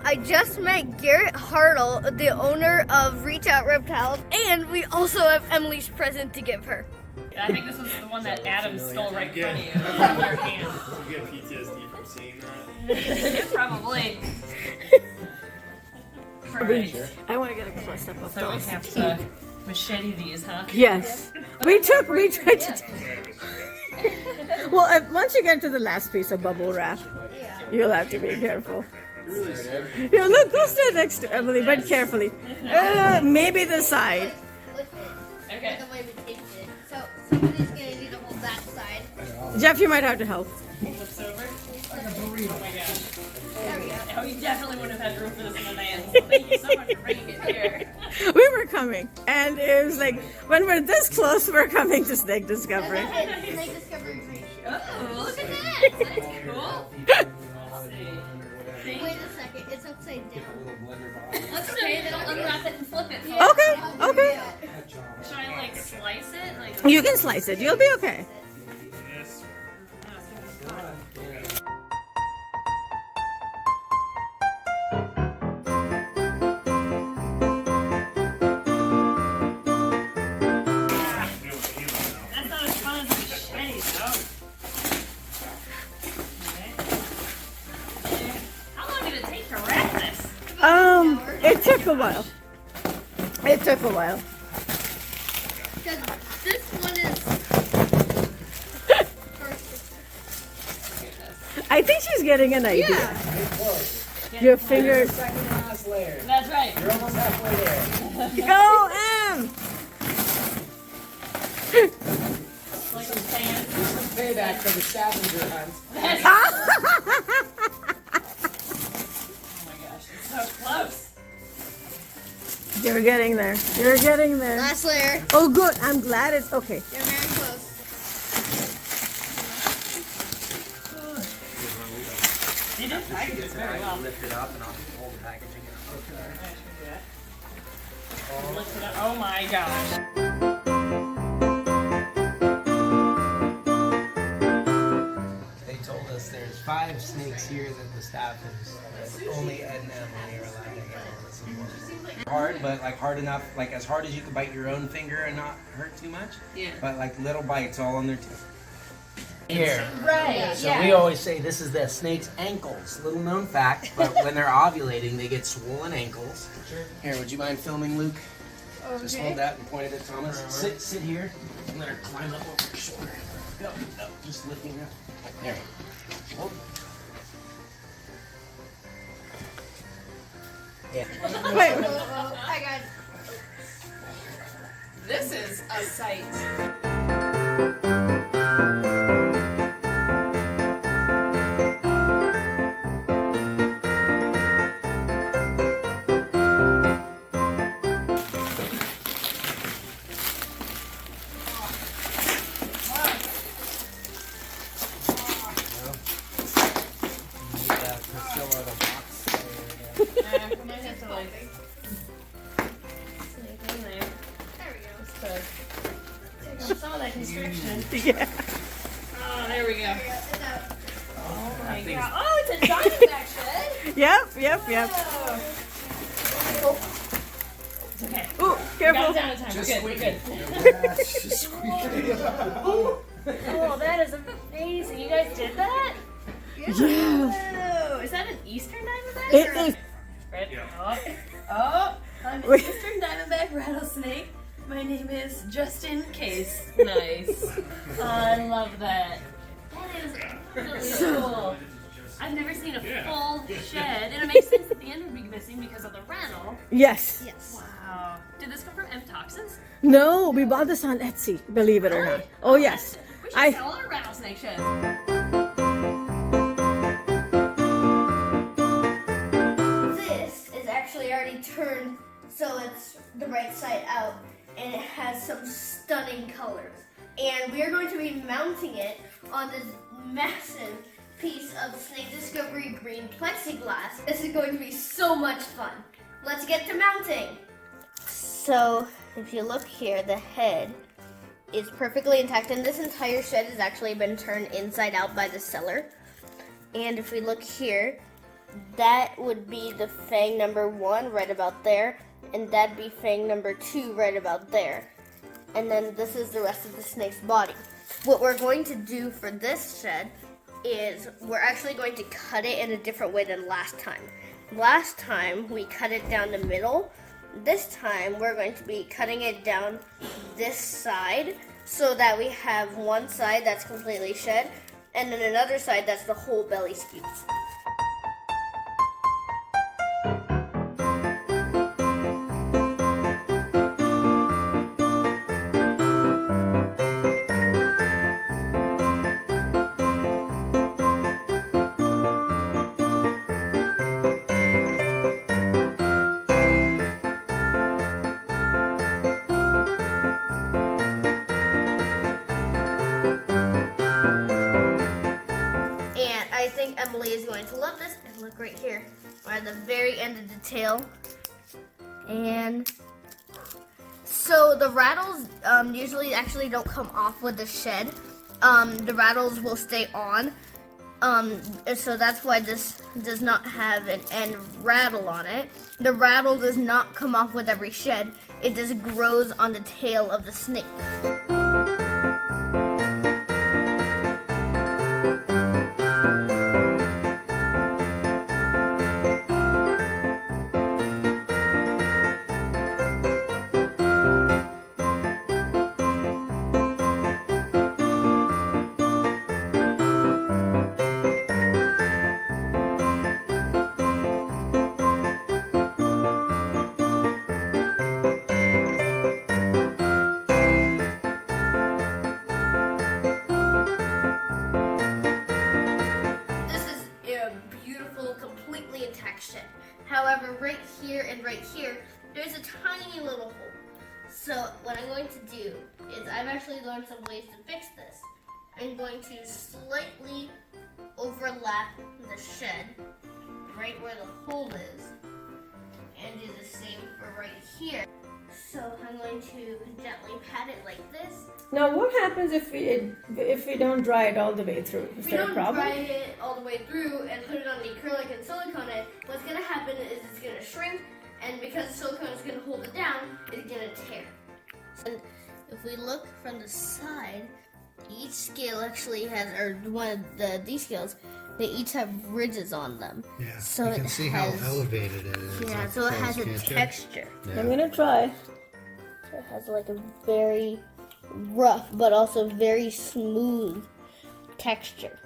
I just met Garrett Hartle, the owner of Reach Out Reptiles, and we also have Emily's present to give her. I think this was the one that Adam stole right from you. From your hand. You get PTSD from seeing that? Probably. Right. I want to get a close up of So we those. have to machete these, huh? Yes. We tried to. Well, once you get to the last piece of bubble wrap, you'll have to be careful. Here, look, go stand next to Emily, but carefully. Maybe the side. Okay. The way we taped it. So somebody's gonna need to hold that side. Jeff, you might have to help. Flips over. Like a burrito. Oh my gosh. There we go. Oh, you definitely wouldn't have had room for this in the van. So thank you so much for bringing it here. We were coming, and it was like, when we're this close, we're coming to Snake Discovery. Snake Discovery Creek. Oh, look at that. That's cool. Wait a second, it's upside down. That's okay. Then I'll unwrap it and flip it. Okay, okay. Should I like slice it? Like. You can slice it. You'll be okay. That's not as fun as the machete, though. Okay. How long did it take to wrap this? It took a while. It took a while. Because this one is I think she's getting an idea. Your fingers. Second and last layer. That's right. You're almost halfway there. Go, Em! Like a fan. Some payback for the scavenger hunt. Oh my gosh, it's so close. You're getting there. You're getting there. last layer. Oh, good. I'm glad it's okay. You're very close. You did package this very well. Lift it up and I'll hold the packaging out. Lift it up. Oh my gosh. They told us there's 5 snakes here that the staff is only Ed and Emily are allowed to handle. Hard, but like hard enough, like as hard as you can bite your own finger and not hurt too much. Yeah. But like little bites all on their tip. Here. Right. So we always say this is the snake's ankles. Little known fact, but when they're ovulating, they get swollen ankles. Here, would you mind filming, Luke? Just hold that and point it at Thomas. Sit here and let her climb up over your shoulder. Go, no, just lifting her up. There. Hold. Yeah. Wait. I got This is a sight. Some of that constriction. Yeah. Oh, there we go. it's out. Oh my god. Oh, it's a diamondback shed. Yep. Oh. It's okay. Ooh, We got careful. it down in time. We're good. Oh, that is amazing. You guys did that? Yeah. Oh, is that an Eastern diamondback? It or- is. Right. Oh, I'm an Wait. Eastern diamondback rattlesnake. My name is Just in Case. Nice. Oh, I love that. That is really cool. I've never seen a full shed, and it makes sense that the end would be missing because of the rattle. Yes. Yes. Wow. Did this come from M Toxins? No, we bought this on Etsy, believe it or not. Oh, yes. We should I- sell our rattlesnake shed. This is actually already turned so it's the right side out, and it has some stunning colors. And we are going to be mounting it on this massive piece of Snake Discovery green plexiglass. This is going to be so much fun. Let's get to mounting. So if you look here, the head is perfectly intact, and this entire shed has actually been turned inside out by the seller. And if we look here, that would be the fang number 1 right about there, and that'd be fang number 2 right about there. And then this is the rest of the snake's body. What we're going to do for this shed is we're actually going to cut it in a different way than last time. Last time we cut it down the middle. This time we're going to be cutting it down this side so that we have one side that's completely shed and then another side that's the whole belly scutes. I think Emily is going to love this. And look right here. We're at the very end of the tail. And so the rattles usually actually don't come off with the shed. The rattles will stay on. So that's why this does not have an end rattle on it. The rattle does not come off with every shed. It just grows on the tail of the snake. However, right here and right here, there's a tiny little hole. So what I'm going to do is I've actually learned some ways to fix this. I'm going to slightly overlap the shed right where the hole is and do the same for right here. So I'm going to gently pat it like this. Now, what happens if we don't dry it all the way through? Is there a problem? If we don't dry it all the way through and put it on the acrylic and silicone it, what's going to happen is it's going to shrink, and because the silicone is going to hold it down, it's going to tear. And if we look from the side, each scale actually has, or one of these scales, they each have ridges on them. Yeah, so you can see how elevated it is. Yeah, so it has a texture. Yeah. I'm gonna try. So it has like a very rough but also very smooth texture.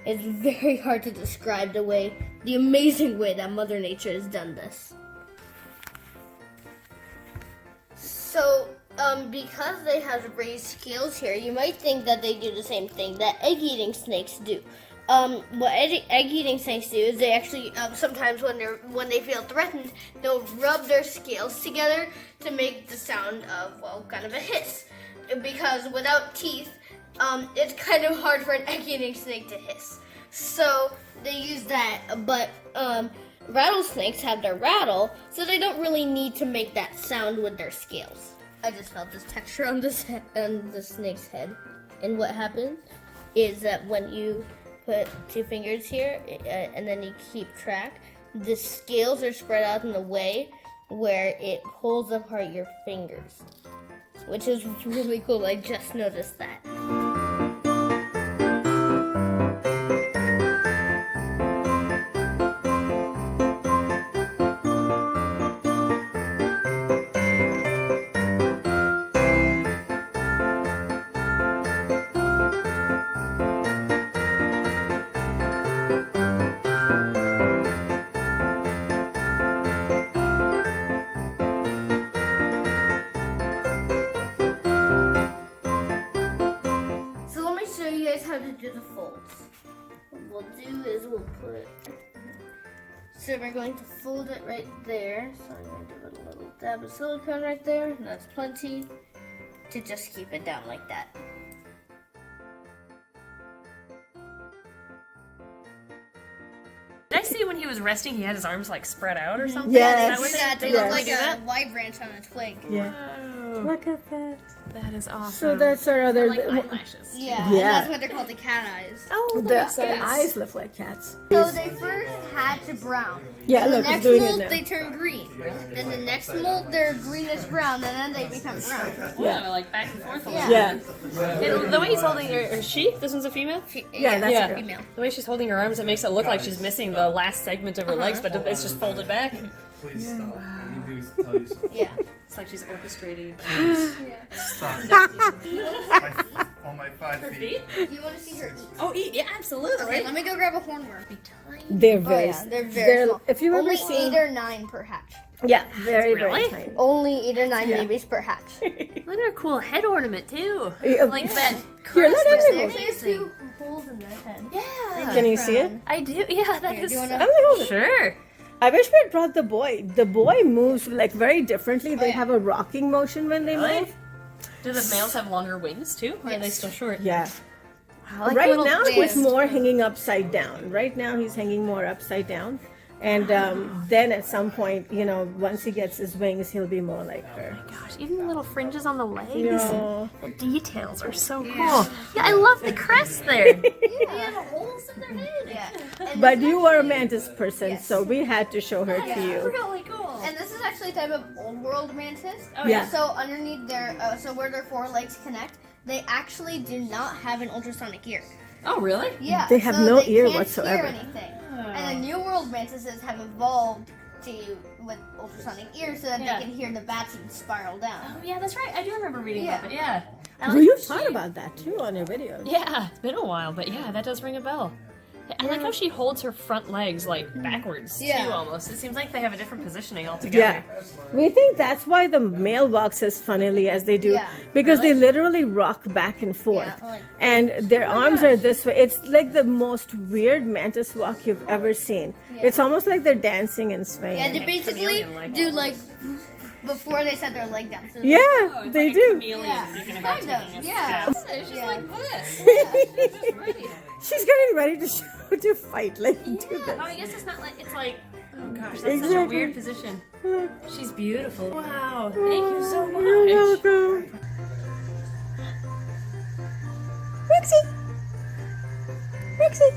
It's very hard to describe the amazing way that Mother Nature has done this. So, because they have raised scales here, you might think that they do the same thing that egg-eating snakes do. What egg-eating snakes do is they actually sometimes when they feel threatened, they'll rub their scales together to make the sound of, well, kind of a hiss. Because without teeth, it's kind of hard for an egg-eating snake to hiss. So they use that, but rattlesnakes have their rattle, so they don't really need to make that sound with their scales. I just felt this texture on the snake's head, and what happens is that when you put 2 fingers here, and then you keep track, the scales are spread out in a way where it pulls apart your fingers, which is really cool. I just noticed that. How to do the folds. What we'll do is we'll put it. So we're going to fold it right there. So I'm going to put a little dab of silicone right there, and that's plenty to just keep it down like that. Did I see when he was resting, he had his arms like spread out or something? Yes. Is that what They they look do like that? a Y branch on a twig. Yeah. Wow. Look at that. That is awesome. So that's our They're other. like eyelashes. Yeah, Yeah. and that's what they're called, the cat eyes. Oh, The eyes look like cats. So they first hatch brown. Yeah, The look, it's next doing mold, it now. they turn green. Then the next mold, they're greenish brown, and then they become brown. Yeah, like back and forth. Yeah. And the way he's holding her, she? This one's a female? Yeah, that's Yeah. a girl. female. The way she's holding her arms, it makes it look like she's missing the last segment of her legs, but it's just folded back. Please stop. I need to tell you something. Yeah. It's like she's orchestrating. Stop. On my 5 feet. You want to see her eat? Oh, eat! Yeah, absolutely. Okay, let me go grab a hornworm. They're Oh very. yeah, they're very small. If you've Only ever seen. 8 or 9 per hatch. Yeah, very Really? very tiny. Only 8 or 9 babies per hatch. Look at her cool head ornament too. Yeah. Like that. You're not crest is everywhere. amazing. 2 holes in their head. Yeah. Can you see it? I do. Yeah, that is. do you wanna- I'm gonna hold it. Sure. I wish we had brought the boy. The boy moves like very differently. They yeah. have a rocking motion when they Really? move. Do the males have longer wings too, or are they still short? Yeah. I like Right little now twist. he's more hanging upside down. Right now he's hanging more upside down. And then at some point, you know, once he gets his wings, he'll be more like her. Gosh, even the little fringes on the legs. Yeah. The details are so cool. Yeah, I love the crest there. Yeah, the holes in their head. Yeah. And But this you were a actually- mantis person, so we had to show her to you. Really cool. And this is actually a type of old world mantis. Oh, Yeah. So underneath their, so where their 4 legs connect, they actually do not have an ultrasonic ear. Oh, really? Yeah. They have so no they ear can't whatsoever. Hear anything. And the new world mantises have evolved with ultrasonic ears so that Yeah. they can hear the bats and spiral down. Oh, yeah, that's right. I do remember reading Yeah. about it. Yeah. I Well, like you've how thought she- about that too on your videos. Yeah, it's been a while, but yeah, that does ring a bell. I like how she holds her front legs like backwards Yeah. too, almost. It seems like they have a different positioning altogether. Yeah. We think that's why the male walks as funnily as they do. Yeah. Because they literally rock back and forth. Yeah, like- And their arms are this way. It's like the most weird mantis walk you've ever seen. It's almost like they're dancing and swaying. Yeah, they basically chameleon-like do like before they set their leg down. So Yeah, Oh, it's they like a do. chameleon Yeah. thinking about Kind of, taking a yeah. step. It's just Yeah. like this. She's getting ready to fight. Like, do Oh, this. I guess it's not like it's like. Oh gosh, that's such a Exactly. weird position. She's beautiful. Wow, thank you so much. You're welcome. Rexy! Rexy!